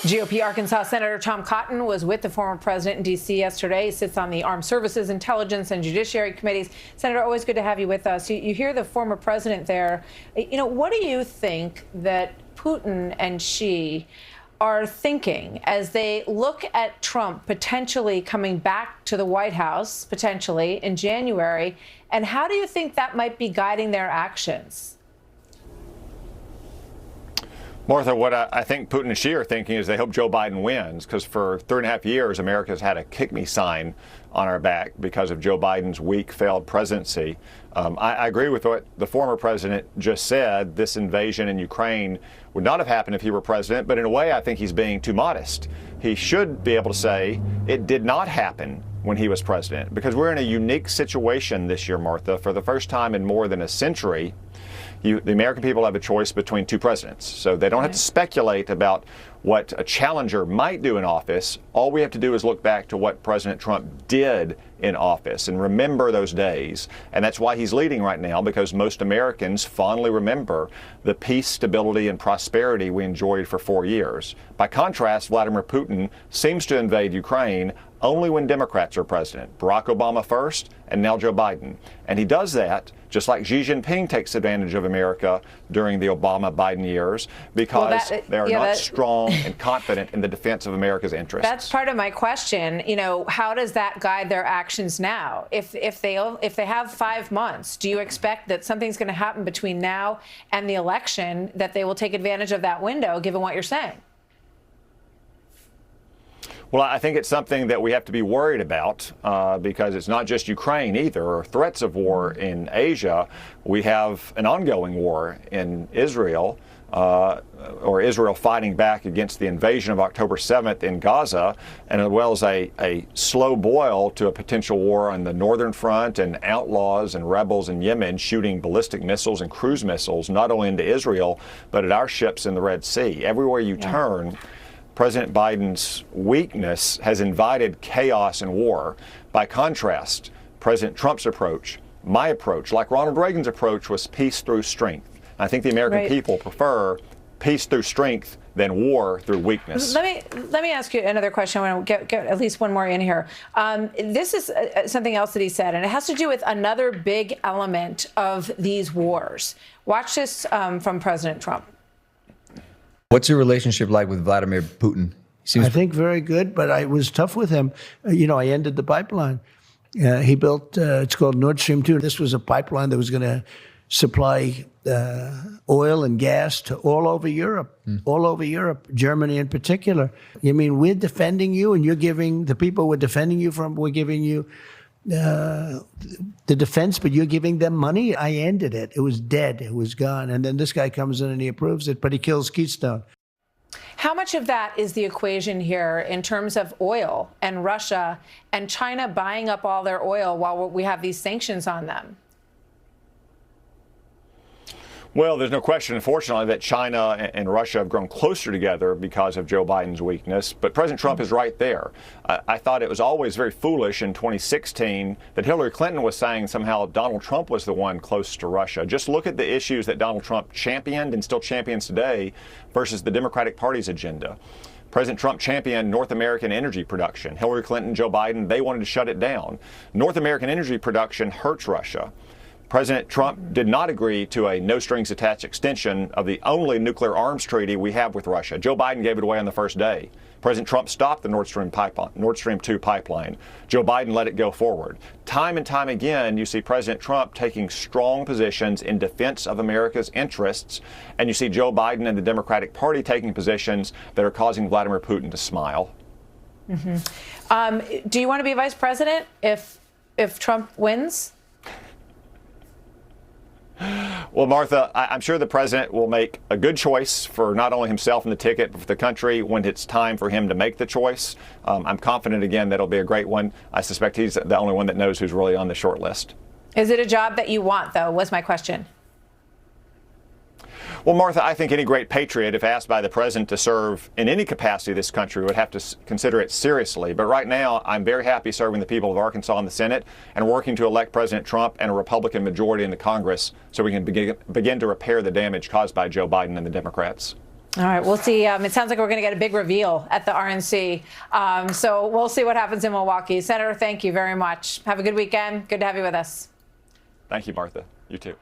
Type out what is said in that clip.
GOP Arkansas Senator Tom Cotton was with the former president in D.C. yesterday. He sits on the Armed Services, Intelligence, and Judiciary committees. Senator, always good to have you with us. You hear the former president there. What do you think that Putin and Xi are thinking as they look at Trump potentially coming back to the White House, potentially in January? And how do you think that might be guiding their actions? Martha, what I think Putin and Xi are thinking is they hope Joe Biden wins, because for 3.5 years, America's had a kick me sign on our back because of Joe Biden's weak, failed presidency. I agree with what the former president just said. This invasion in Ukraine would not have happened if he were president, but in a way, I think he's being too modest. He should be able to say it did not happen when he was president, because we're in a unique situation this year, Martha. For the first time in more than a century, the American people have a choice between two presidents. So they don't have to speculate about what a challenger might do in office. All we have to do is look back to what President Trump did in office and remember those days. And that's why he's leading right now, because most Americans fondly remember the peace, stability, and prosperity we enjoyed for 4 years. By contrast, Vladimir Putin seems to invade Ukraine only when Democrats are president. Barack Obama first, and now Joe Biden. And he does that just like Xi Jinping takes advantage of America during the Obama-Biden years, because they are not strong and confident in the defense of America's interests. That's part of my question. How does that guide their actions now? If they have 5 months, do you expect that something's going to happen between now and the election, that they will take advantage of that window, given what you're saying? Well, I think it's something that we have to be worried about, because it's not just Ukraine either, or threats of war in Asia. We have an ongoing war in Israel, or Israel fighting back against the invasion of October 7th in Gaza, and as well as a slow boil to a potential war on the northern front, and outlaws and rebels in Yemen shooting ballistic missiles and cruise missiles, not only into Israel, but at our ships in the Red Sea. Everywhere you turn, President Biden's weakness has invited chaos and war. By contrast, President Trump's approach, my approach, like Ronald Reagan's approach, was peace through strength. I think the American people prefer peace through strength than war through weakness. Let me ask you another question. I want to get at least one more in here. This is something else that he said, and it has to do with another big element of these wars. Watch this from President Trump. What's your relationship like with Vladimir Putin? I think very good, but I was tough with him. I ended the pipeline. He built, it's called Nord Stream 2. This was a pipeline that was going to supply oil and gas to all over Europe, Germany in particular. We're defending you, and you're giving, the people we're defending you from, we're giving you the defense, but you're giving them money. I ended it. It was dead. It was gone. And then this guy comes in and he approves it, but he kills Keystone. How much of that is the equation here in terms of oil and Russia and China buying up all their oil while we have these sanctions on them? Well, there's no question, unfortunately, that China and Russia have grown closer together because of Joe Biden's weakness. But President Trump is right there. I thought it was always very foolish in 2016 that Hillary Clinton was saying somehow Donald Trump was the one close to Russia. Just look at the issues that Donald Trump championed and still champions today versus the Democratic Party's agenda. President Trump championed North American energy production. Hillary Clinton, Joe Biden, they wanted to shut it down. North American energy production hurts Russia. President Trump did not agree to a no-strings-attached extension of the only nuclear arms treaty we have with Russia. Joe Biden gave it away on the first day. President Trump stopped the Nord Stream 2 pipeline. Joe Biden let it go forward. Time and time again, you see President Trump taking strong positions in defense of America's interests, and you see Joe Biden and the Democratic Party taking positions that are causing Vladimir Putin to smile. Do you want to be vice president if Trump wins? Well, Martha, I'm sure the president will make a good choice for not only himself and the ticket, but for the country when it's time for him to make the choice. I'm confident, again, that it'll be a great one. I suspect he's the only one that knows who's really on the short list. Is it a job that you want, though, was my question. Well, Martha, I think any great patriot, if asked by the president to serve in any capacity this country, would have to consider it seriously. But right now, I'm very happy serving the people of Arkansas in the Senate and working to elect President Trump and a Republican majority in the Congress so we can begin to repair the damage caused by Joe Biden and the Democrats. All right, we'll see. It sounds like we're going to get a big reveal at the RNC. So we'll see what happens in Milwaukee. Senator, thank you very much. Have a good weekend. Good to have you with us. Thank you, Martha. You too.